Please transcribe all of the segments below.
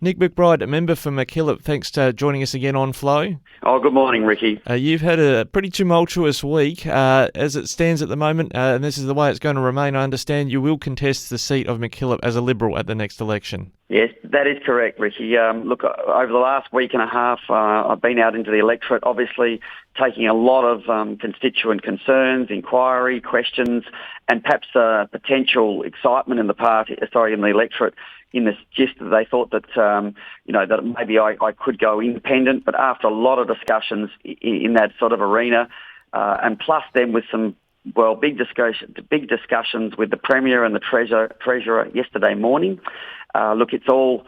Nick McBride, a member for Mackillop, thanks for joining us again on Flow. Oh, good morning, Ricky. You've had a pretty tumultuous week. As it stands at the moment, and this is the way it's going to remain, I understand you will contest the seat of Mackillop as a Liberal at the next election. Yes, that is correct, Ricky. Look, over the last week and a half, I've been out into the electorate, obviously taking a lot of constituent concerns, inquiry, questions, and perhaps potential excitement in the electorate, in the gist that they thought that, that maybe I could go independent. But after a lot of discussions in that sort of arena, and plus then with some big discussions with the Premier and the Treasurer yesterday morning. It's all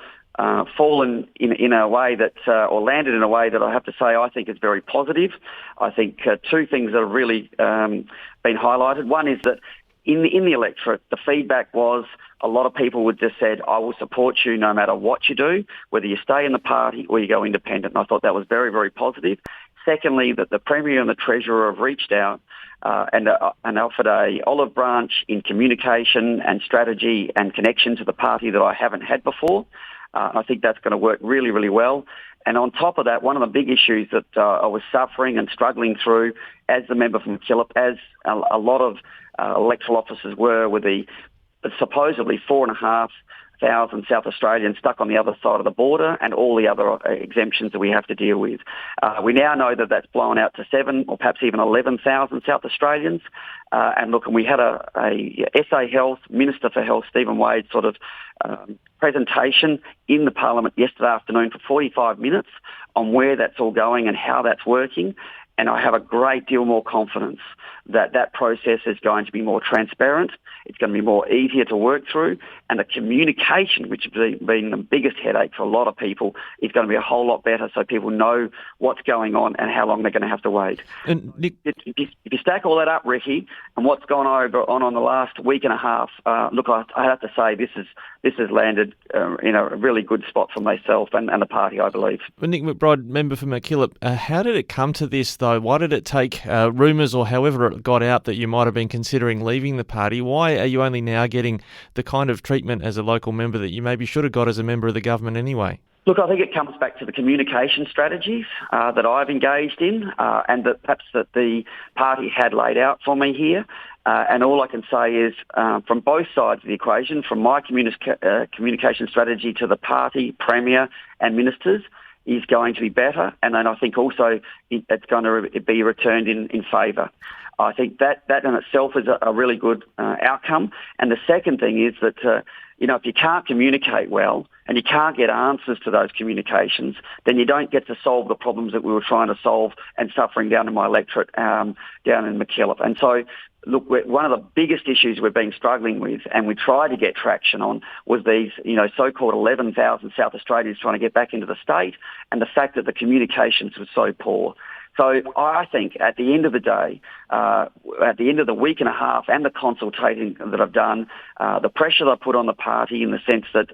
fallen in a way that, or landed in a way that I have to say I think is very positive. I think two things that have really been highlighted. One is that in the electorate, the feedback was a lot of people would just said, I will support you no matter what you do, whether you stay in the party or you go independent. And I thought that was very, very positive. Secondly, that the Premier and the Treasurer have reached out and offered a olive branch in communication and strategy and connection to the party that I haven't had before. I think that's going to work really, really well. And on top of that, one of the big issues that I was suffering and struggling through as the member from Mackillop, as a lot of electoral officers were with the supposedly 4,500 South Australians stuck on the other side of the border and all the other exemptions that we have to deal with. We now know that that's blown out to 7 or perhaps even 11,000 South Australians. And we had a SA Health, Minister for Health, Stephen Wade, sort of presentation in the Parliament yesterday afternoon for 45 minutes on where that's all going and how that's working. And I have a great deal more confidence that that process is going to be more transparent, it's going to be more easier to work through, and the communication, which has been the biggest headache for a lot of people, is going to be a whole lot better so people know what's going on and how long they're going to have to wait. And Nick, if you stack all that up, Ricky, and what's gone on the last week and a half, I have to say this has landed in a really good spot for myself and the party, I believe. Well, Nick McBride, member for Mackillop, how did it come to this, though? Why did it take rumours or however it got out that you might have been considering leaving the party? Why are you only now getting the kind of treatment as a local member that you maybe should have got as a member of the government anyway? Look, I think it comes back to the communication strategies that I've engaged in and that perhaps that the party had laid out for me here. And all I can say is from both sides of the equation, from my communication strategy to the party, Premier and ministers, is going to be better. And then I think also it's going to be returned in favour. I think that in itself is a really good outcome. And the second thing is that, if you can't communicate well and you can't get answers to those communications, then you don't get to solve the problems that we were trying to solve and suffering down in my electorate down in Mackillop. And so, look, one of the biggest issues we've been struggling with and we tried to get traction on was these, so-called 11,000 South Australians trying to get back into the state and the fact that the communications were so poor. So I think at the end of the day, at the end of the week and a half and the consultating that I've done, the pressure that I put on the party in the sense that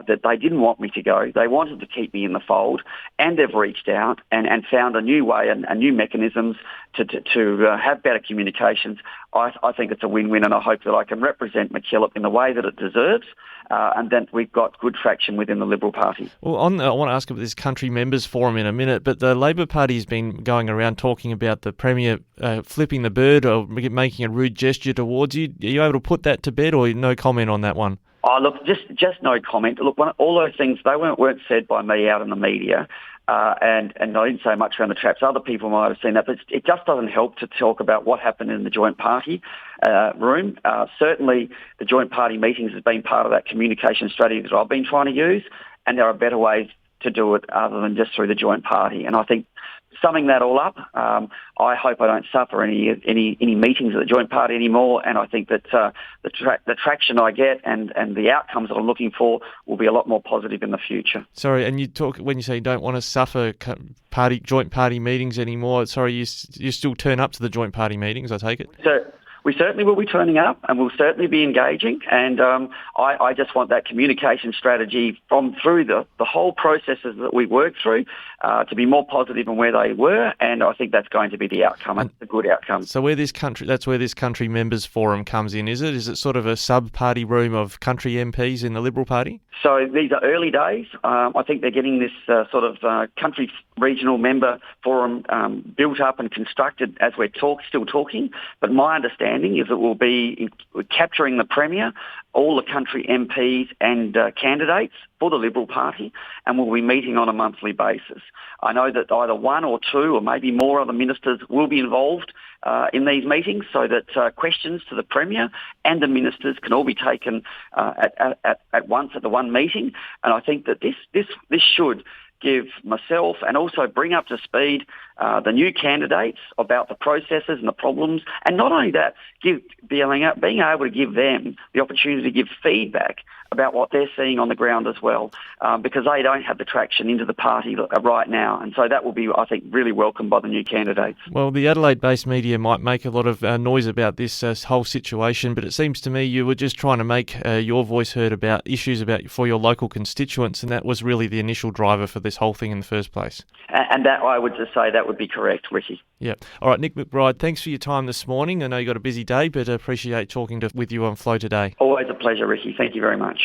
they didn't want me to go, they wanted to keep me in the fold, and they've reached out and found a new way and new mechanisms to have better communications. I think it's a win-win, and I hope that I can represent Mackillop in the way that it deserves, and that we've got good traction within the Liberal Party. Well, I want to ask about this country members forum in a minute, but the Labor Party's been going around talking about the Premier flipping the bird or making a rude gesture towards you. Are you able to put that to bed, or no comment on that one? Oh, look, just no comment. Look, all those things, they weren't said by me out in the media. And I didn't say much around the traps. Other people might have seen that, but it just doesn't help to talk about what happened in the joint party room. Certainly, the joint party meetings has been part of that communication strategy that I've been trying to use, and there are better ways to do it other than just through the joint party. And I think summing that all up, I hope I don't suffer any meetings at the joint party anymore, and I think that the traction I get and the outcomes that I'm looking for will be a lot more positive in the future. Sorry, and when you say you don't want to suffer joint party meetings anymore, sorry, you still turn up to the joint party meetings, I take it? So, We certainly will be turning up and we'll certainly be engaging, and I just want that communication strategy through the whole processes that we work through to be more positive than where they were, and I think that's going to be the outcome, and a good outcome. So that's where this country members forum comes in, is it? Is it sort of a sub-party room of country MPs in the Liberal Party? So these are early days. I think they're getting this sort of country regional member forum built up and constructed as we're still talking. But my understanding is it will be capturing the Premier, all the country MPs and candidates for the Liberal Party, and we'll be meeting on a monthly basis. I know that either one or two or maybe more other ministers will be involved in these meetings, so that questions to the Premier and the ministers can all be taken at once at the one meeting. And I think that this should give myself and also bring up to speed the new candidates about the processes and the problems, and not only that, being able to give them the opportunity to give feedback about what they're seeing on the ground as well, because they don't have the traction into the party right now, and so that will be, I think, really welcomed by the new candidates. Well, the Adelaide-based media might make a lot of noise about this whole situation, but it seems to me you were just trying to make your voice heard about issues for your local constituents, and that was really the initial driver for this whole thing in the first place. And that, I would just say, that would be correct, Ricky. Yeah. All right, Nick McBride, thanks for your time this morning. I know you've got a busy day, but I appreciate talking with you on Flow today. Always a pleasure, Ricky. Thank you very much.